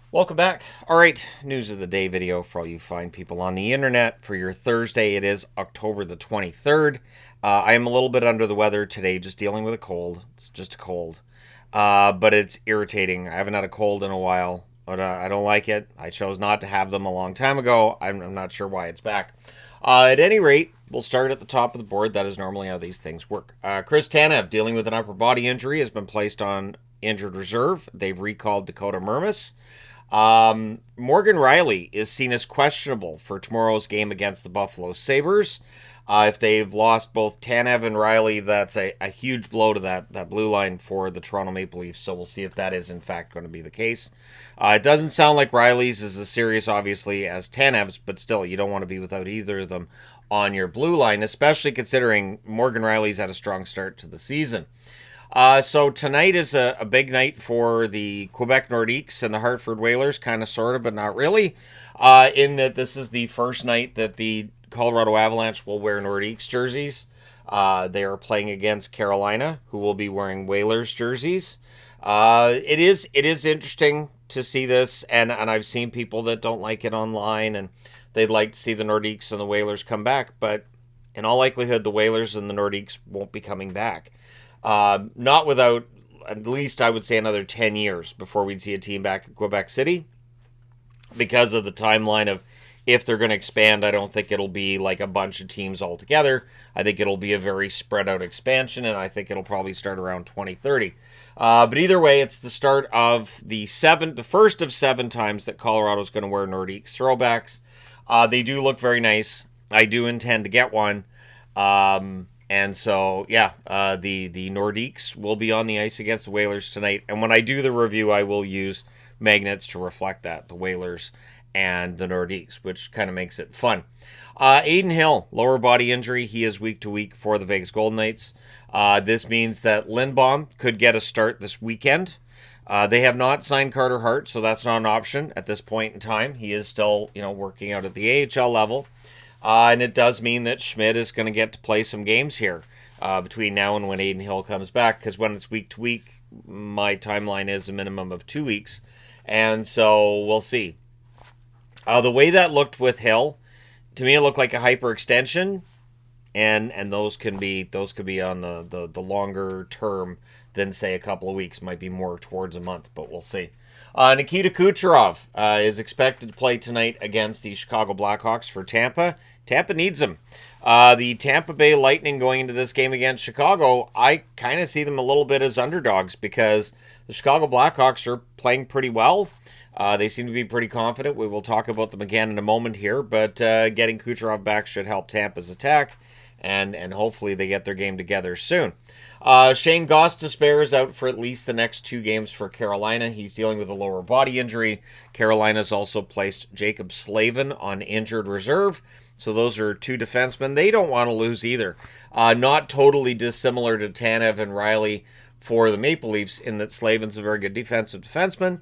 Welcome back. All right, news of the day video for all you fine people on the internet. For your Thursday, it is October the 23rd. I am a little bit under the weather today, just dealing with a cold. It's just a cold, but it's irritating. I haven't had a cold in a while, but I don't like it. I chose not to have them a long time ago. I'm not sure why it's back. At any rate, we'll start at the top of the board. That is normally how these things work. Chris Tanev, dealing with an upper body injury, has been placed on injured reserve. They've recalled Dakota Mermis. Morgan Rielly is seen as questionable for tomorrow's game against the Buffalo Sabres. If they've lost both Tanev and Rielly, that's a huge blow to that blue line for the Toronto Maple Leafs. So we'll see if that is in fact going to be the case. It doesn't sound like Rielly's is as serious, obviously, as Tanev's, but still, you don't want to be without either of them on your blue line, especially considering Morgan Rielly's had a strong start to the season. So tonight is a big night for the Quebec Nordiques and the Hartford Whalers, kind of, sort of, but not really, in that this is the first night that the Colorado Avalanche will wear Nordiques jerseys. They are playing against Carolina, who will be wearing Whalers jerseys. It is interesting to see this, and I've seen people that don't like it online, and they'd like to see the Nordiques and the Whalers come back, but in all likelihood, the Whalers and the Nordiques won't be coming back. Not without, at least I would say, another 10 years before we'd see a team back in Quebec City. Because of the timeline of if they're going to expand, I don't think it'll be like a bunch of teams all together. I think it'll be a very spread out expansion, and I think it'll probably start around 2030. But either way, it's the start of the first of 7 times that Colorado's going to wear Nordiques throwbacks. They do look very nice. I do intend to get one. And so, yeah, the Nordiques will be on the ice against the Whalers tonight. And when I do the review, I will use magnets to reflect that, the Whalers and the Nordiques, which kind of makes it fun. Adin Hill, lower body injury. He is week to week for the Vegas Golden Knights. This means that Lindbaum could get a start this weekend. They have not signed Carter Hart, so that's not an option at this point in time. He is still, working out at the AHL level. And it does mean that Schmidt is going to get to play some games here between now and when Adin Hill comes back, because when it's week to week, my timeline is a minimum of 2 weeks. And so we'll see. The way that looked with Hill, to me, it looked like a hyperextension, and those could be on the longer term than, say, a couple of weeks. Might be more towards a month, but we'll see. Nikita Kucherov is expected to play tonight against the Chicago Blackhawks for Tampa. Tampa needs him. The Tampa Bay Lightning going into this game against Chicago, I kind of see them a little bit as underdogs because the Chicago Blackhawks are playing pretty well. They seem to be pretty confident. We will talk about them again in a moment here, but getting Kucherov back should help Tampa's attack, and hopefully they get their game together soon. Shane Gostisbehere is out for at least the next 2 games for Carolina. He's dealing with a lower body injury. Carolina's also placed Jacob Slavin on injured reserve. So those are 2 defensemen. They don't want to lose either. Not totally dissimilar to Tanev and Rielly for the Maple Leafs in that Slavin's a very good defensive defenseman.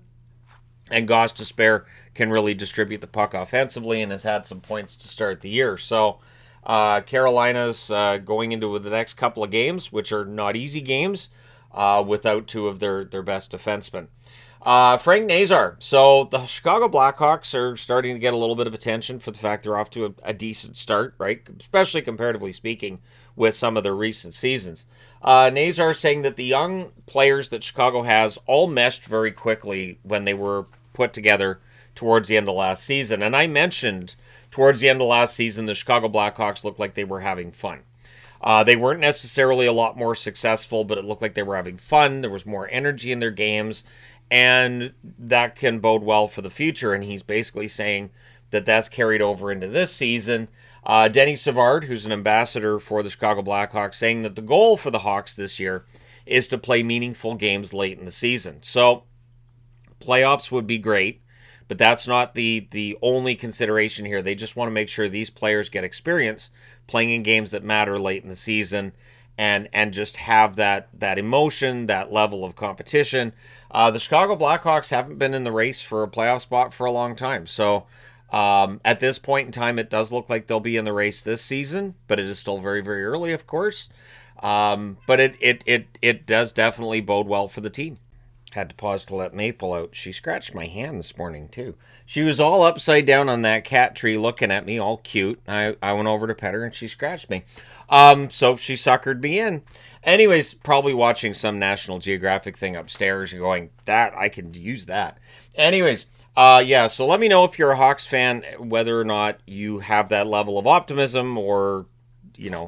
And Gostisbehere can really distribute the puck offensively and has had some points to start the year. So Carolina's going into the next couple of games, which are not easy games, without 2 of their best defensemen. Frank Nazar. So the Chicago Blackhawks are starting to get a little bit of attention for the fact they're off to a decent start, right? Especially comparatively speaking with some of their recent seasons. Nazar saying that the young players that Chicago has all meshed very quickly when they were put together towards the end of last season. And I mentioned towards the end of last season, the Chicago Blackhawks looked like they were having fun. They weren't necessarily a lot more successful, but it looked like they were having fun. There was more energy in their games, and that can bode well for the future. And he's basically saying that that's carried over into this season. Denny Savard, who's an ambassador for the Chicago Blackhawks, saying that the goal for the Hawks this year is to play meaningful games late in the season. So playoffs would be great, but that's not the only consideration here. They just want to make sure these players get experience playing in games that matter late in the season and just have that emotion, that level of competition. The Chicago Blackhawks haven't been in the race for a playoff spot for a long time. So at this point in time, it does look like they'll be in the race this season, but it is still very, very early, of course. But it does definitely bode well for the team. Had to pause to let Maple out. She scratched my hand this morning, too. She was all upside down on that cat tree looking at me, all cute. I went over to pet her, and she scratched me. So she suckered me in. Anyways, probably watching some National Geographic thing upstairs and going, I can use that. Anyways, yeah, so let me know if you're a Hawks fan, whether or not you have that level of optimism or,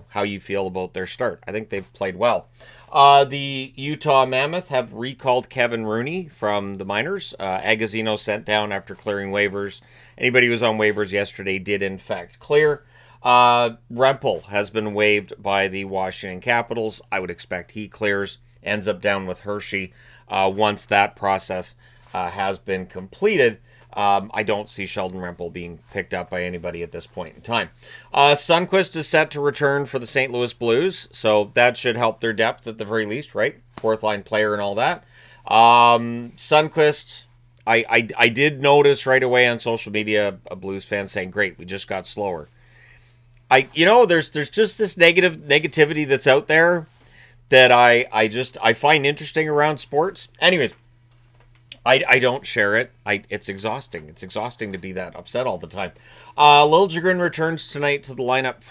how you feel about their start. I think they've played well. The Utah Mammoth have recalled Kevin Rooney from the minors. Agazino sent down after clearing waivers. Anybody who was on waivers yesterday did, in fact, clear. Rempel has been waived by the Washington Capitals. I would expect he clears. Ends up down with Hershey once that process has been completed. I don't see Sheldon Rempel being picked up by anybody at this point in time. Sundqvist is set to return for the St. Louis Blues, so that should help their depth at the very least, right? Fourth line player and all that. Sundqvist, I did notice right away on social media a Blues fan saying, "Great, we just got slower." There's just this negativity that's out there that I find interesting around sports. Anyways, I don't share it. It's exhausting. It's exhausting to be that upset all the time. Liljegren returns tonight tonight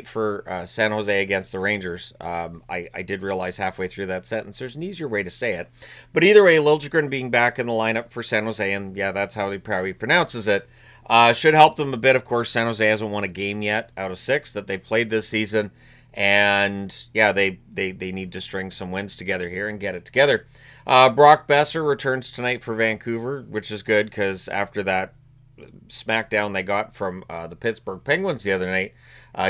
for San Jose against the Rangers. I did realize halfway through that sentence there's an easier way to say it. But either way, Liljegren being back in the lineup for San Jose, and yeah, that's how he probably pronounces it, should help them a bit. Of course, San Jose hasn't won a game yet out of 6 that they played this season. And yeah, they need to string some wins together here and get it together. Brock Besser returns tonight for Vancouver, which is good because after that smackdown they got from the Pittsburgh Penguins the other night,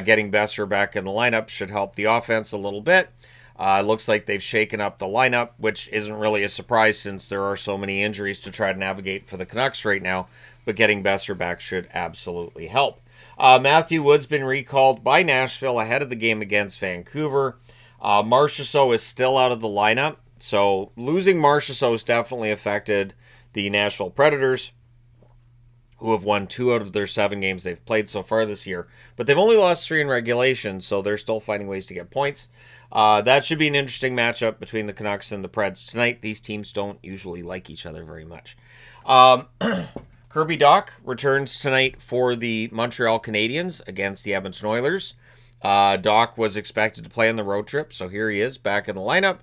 getting Besser back in the lineup should help the offense a little bit. Looks like they've shaken up the lineup, which isn't really a surprise since there are so many injuries to try to navigate for the Canucks right now, but getting Besser back should absolutely help. Matthew Wood's been recalled by Nashville ahead of the game against Vancouver. Marchessault is still out of the lineup, so losing Marchessault has definitely affected the Nashville Predators, who have won 2 out of their 7 games they've played so far this year. But they've only lost 3 in regulation, so they're still finding ways to get points. That should be an interesting matchup between the Canucks and the Preds tonight. These teams don't usually like each other very much. Kirby Dach returns tonight for the Montreal Canadiens against the Edmonton Oilers. Dach was expected to play on the road trip, so here he is back in the lineup.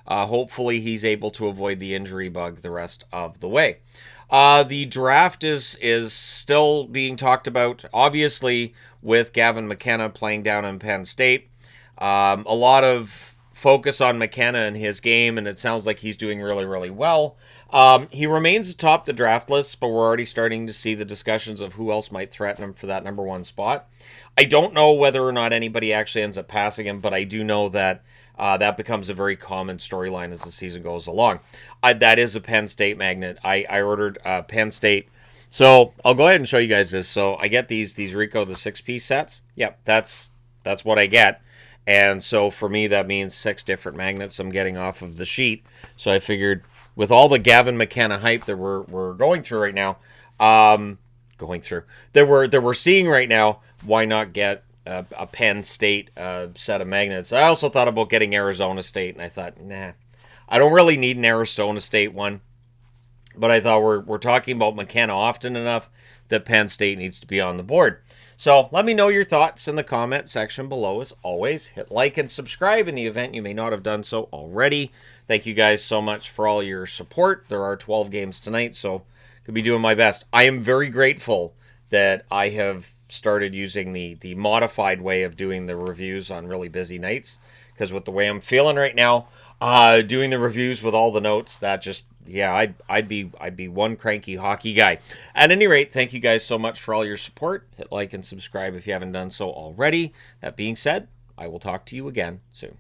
Hopefully he's able to avoid the injury bug the rest of the way. The draft is still being talked about, obviously, with Gavin McKenna playing down in Penn State. A lot of focus on McKenna and his game, and it sounds like he's doing really, really well. He remains atop the draft list, but we're already starting to see the discussions of who else might threaten him for that number 1 spot. I don't know whether or not anybody actually ends up passing him, but I do know that that becomes a very common storyline as the season goes along. That is a Penn State magnet. I ordered Penn State. So I'll go ahead and show you guys this. So I get these Rico, the 6-piece sets. Yep, that's what I get. And so for me, that means 6 different magnets I'm getting off of the sheet. So I figured with all the Gavin McKenna hype that we're going through right now, that we're seeing right now, why not get a Penn State set of magnets? I also thought about getting Arizona State, and I thought, nah, I don't really need an Arizona State one. But I thought we're talking about McKenna often enough that Penn State needs to be on the board. So let me know your thoughts in the comment section below. As always, hit like and subscribe in the event you may not have done so already. Thank you guys so much for all your support. There are 12 games tonight, so could be doing my best. I am very grateful that I have started using the modified way of doing the reviews on really busy nights, because with the way I'm feeling right now, doing the reviews with all the notes, that just, yeah, I'd be one cranky hockey guy. At any rate, thank you guys so much for all your support. Hit like and subscribe if you haven't done so already. That being said, I will talk to you again soon.